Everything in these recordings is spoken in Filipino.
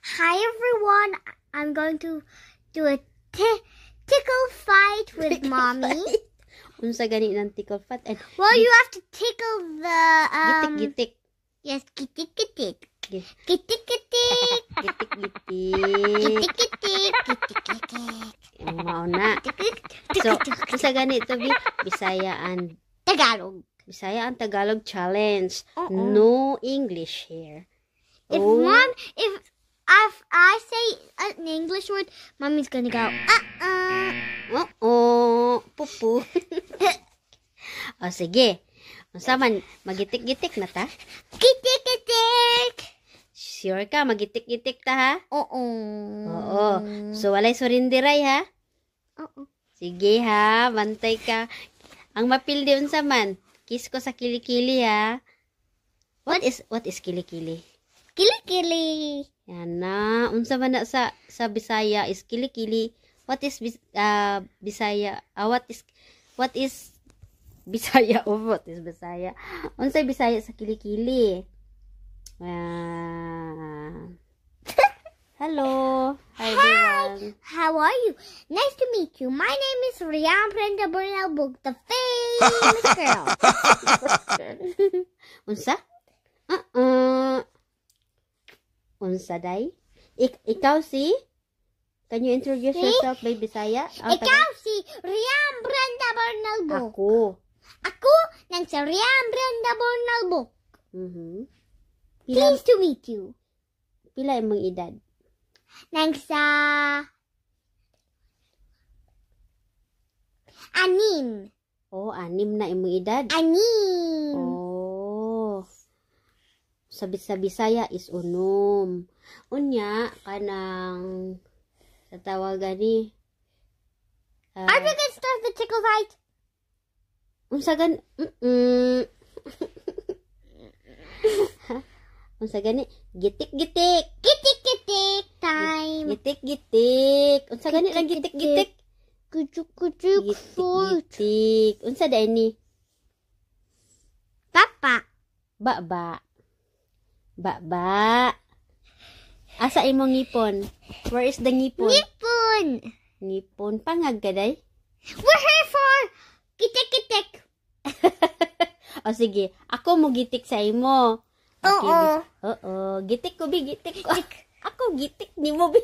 Hi everyone, I'm going to do a tickle fight with mommy. Unsa gani ng tickle fight? And Well, you have to tickle the gitik-gitik. Yes, gitik-gitik. Gi- Gitik-gitik. Gitik-gitik. Gitik-gitik. Mao na. So, unsa gani to bi? Bisaya and Tagalog. Bisaya and Tagalog challenge. Uh-uh. No English here. If I say an English word, mommy's gonna go, Pupu. O sige. Unsa man magitik-gitik na ta? Gitik-gitik. Sure ka magitik-gitik ta ha? Oo. Oo. So walay surindiray ha? Oo. Sige ha, bantay ka. Ang mapildi unsa man? Kiss ko sa kilikili ha. What is kilikili? Kili-kili. Yan na. Unsa man na sa Bisaya is kilikili. What is Bisaya? What is Bisaya? What is Bisaya? Unsa Bisaya sa kilikili? Hello. Hi everyone. How are you? Nice to meet you. My name is Rian Brenda Bernalbog, the famous girl. Unsa? Unsa day? Ikaw si? Can you introduce yourself by Bisaya? Ikaw si Rian Brenda Bernalbog. Ako nang si Rian Brenda Bernalbog. Pleased to meet you. Pila imong edad? Nang sa anim. Oh, 6 na imong edad. Anim. Oh. Sa Bisaya is unom. Unya kanang sa tawagan ni Are we gonna start the tickle fight? Unsa gan Unsa gani? Gitik-gitik. Gitik-gitik time. Gitik-gitik. Unsa gani lang gitik-gitik? Kucuk-kucuk food. Gitik-gitik. Unsa day ni? Papa. Ba. Asa imong ngipon? Where is the ngipon? Nipon. Ngipon pangag gaday? We're here for gitik-gitik. O sige, ako mo gitik sa imo. Oo. Oo, gitik ko bi, gitik ko. Ako gitik ni mo bi.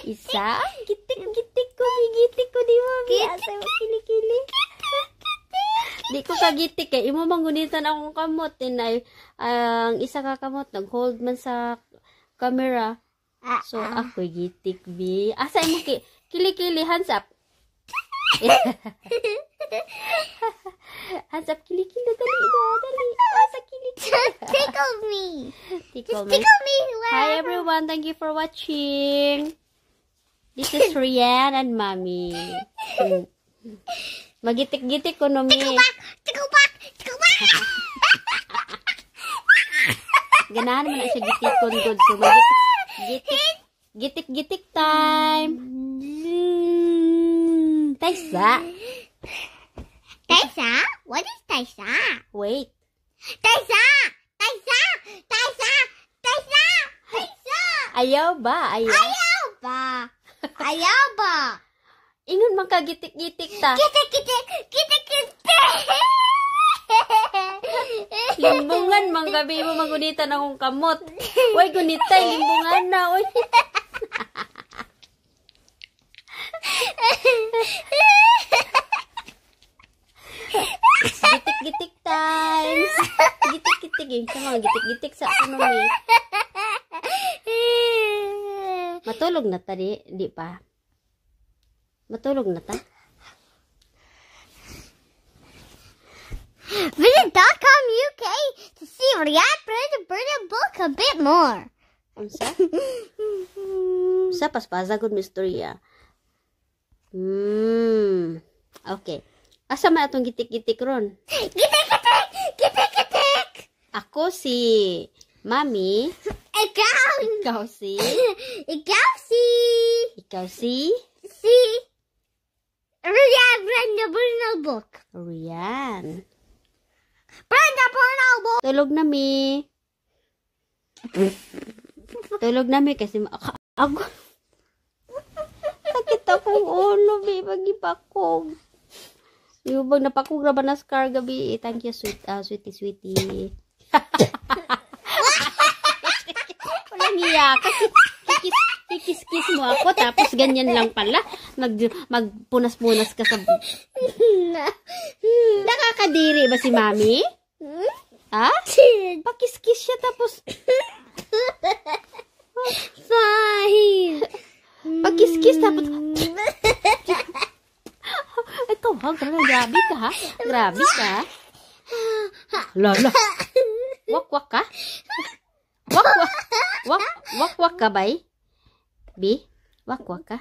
Isa, gitik ko bi, gitik ko di mo bi. Asa mo kilikili. Di ko kagitik kay imo manggunitan akong kamot tinay ang isa ka kamot nag-hold man sa camera. So ako gitik bi. Asa imo kilikili, hands up. Hands up, kilikili, dali. Asa kilikili. Tickle me. Tickle Just tickle me. Hi everyone, thank you for watching. This is Rian and Mommy. Magitik-gitik ko no mi. Tickle back. Ganahan man na siya gitikon good. So gitik time. Taisa. Taisa? What is Taisa? Wait. Taisa! Ayaw ba? Ayaw ba? Ingon man ka gitik-gitik ta. Gitik. Limbungan man gabi mo magunitan akong kamot. Uy, gunitay limbungan na. Uy. Gitik-gitik times. Gitik-gitik eh. Sa mga gitik-gitik sa ano eh. Matulog na ta di pa. Matulog na ta. Visit .com.uk to see Rian Brenda book a bit more. Unsa? Sa paspasa good mistorya. Okay. Asa man atong gitik-gitik ron? Gitik. Ako si Mami. Ikaw si? Ikaw si? Rian Brenda book. Rian. Brenda book. Tulog na mi. Tulog na mi kasi ako. Sakit akong ulo, bi. Pagipakog. Yung bang napakog na ba na scar gabi? Thank you, sweetie. Walang iya. Kikis-kis mo ako, tapos ganyan lang pala. Magpunas-punas ka sa... Nakakadiri ba si Mami? Ha? Pakis-kis siya, tapos... Fine. Pakis-kis, tapos... Ikaw ha, grabe ka ha? Grabe ka. Lala. Wak-wak ka? Wak-wak ka, bay? Bi? Wak-wak ka?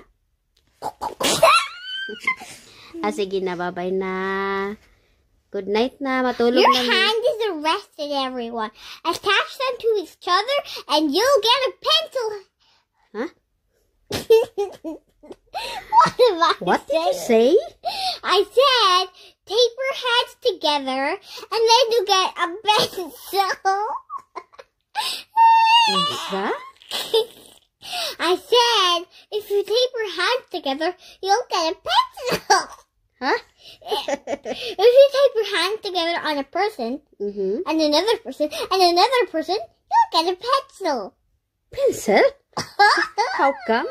Sige na, bye-bye na. Good night na, matulog Your na. hand is arrested, everyone. Attach them to each other and you'll get a pencil. Huh? What did you say? I said, tape your hands together and then you get a pencil. Isa? I said, if you tape your hands together, you'll get a pencil. Huh? If you tape your hands together on a person, Mm-hmm. and another person, and another person, you'll get a pencil. Pencil? How come?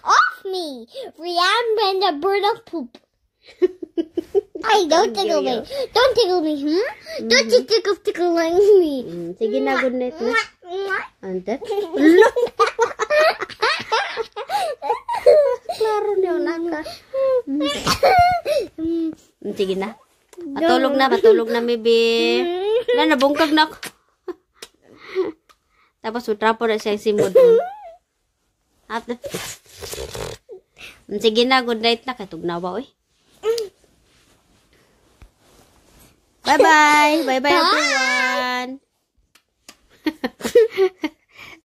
Off me! Riam Brenda bird of poop. Ay, don't tickle me. Don't tickle me, Don't you tickle like me. Sige na, good night na. Ante? Klaro niyo naka. Sige na. Matulog na, baby. Wala, nabungkag na ako. Tapos, utrapo na siya yung simod. Sige na, good night na. Katugnawa, oy. Bye-bye. Bye-bye, everyone.